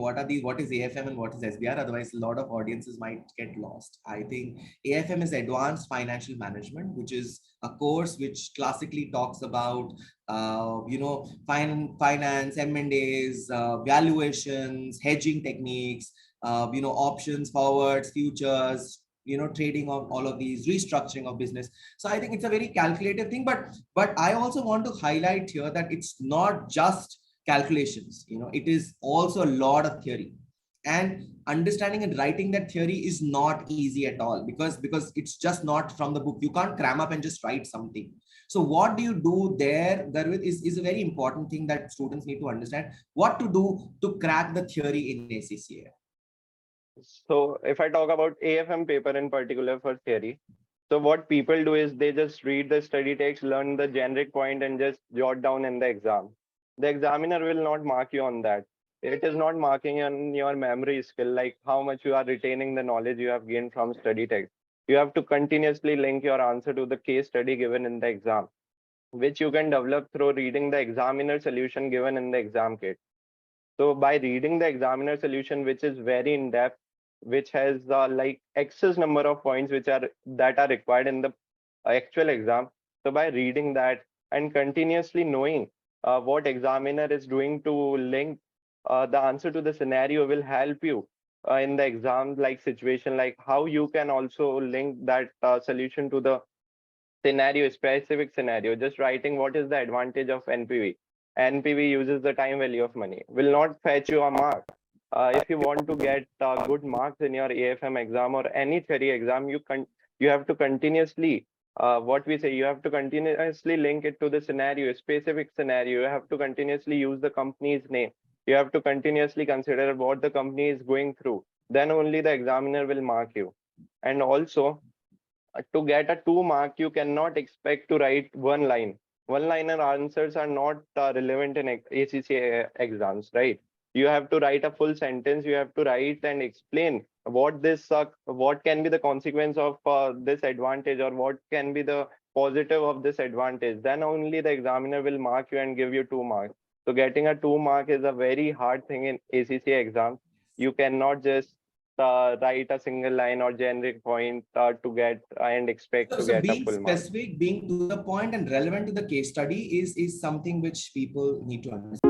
what is AFM and what is SBR. Otherwise, a lot of audiences might get lost. I think AFM is Advanced Financial Management, which is a course which classically talks about finance, M&As, valuations, hedging techniques, options, forwards, futures, trading of all of these, restructuring of business. So I think it's a very calculated thing, but I also want to highlight here that it's not just calculations. It is also a lot of theory, and understanding and writing that theory is not easy at all, because it's just not from the book. You can't cram up and just write something. So what do you do there is a very important thing that students need to understand, what to do to crack the theory in ACCA. So if I talk about AFM paper in particular for theory, so what people do is they just read the study text, learn the generic point, and just jot down in the exam. The examiner will not mark you on that. It is not marking on your memory skill, like how much you are retaining the knowledge you have gained from study text. You have to continuously link your answer to the case study given in the exam, which you can develop through reading the examiner solution given in the exam kit. So by reading the examiner solution, which is very in depth, which has like excess number of points that are required in the actual exam. So by reading that and continuously knowing what examiner is doing to link the answer to the scenario will help you in the exam like situation, like how you can also link that solution to the specific scenario. Just writing what is the advantage of NPV. NPV uses the time value of money, will not fetch you a mark. If you want to get good marks in your AFM exam or any theory exam, you have to continuously you have to continuously link it to the specific scenario. You have to continuously use the company's name. You have to continuously consider what the company is going through. Then only the examiner will mark you. And also, to get a 2 mark, you cannot expect to write one line. One liner answers are not relevant in ACCA exams, right? You have to write a full sentence. You have to write and explain what can be the consequence of this advantage, or what can be the positive of this advantage. Then only the examiner will mark you and give you 2 marks. So getting a 2 mark is a very hard thing in ACCA exams. You cannot just write a single line or generic point to get and expect to get a being full mark. Specific, being to the point and relevant to the case study is something which people need to understand.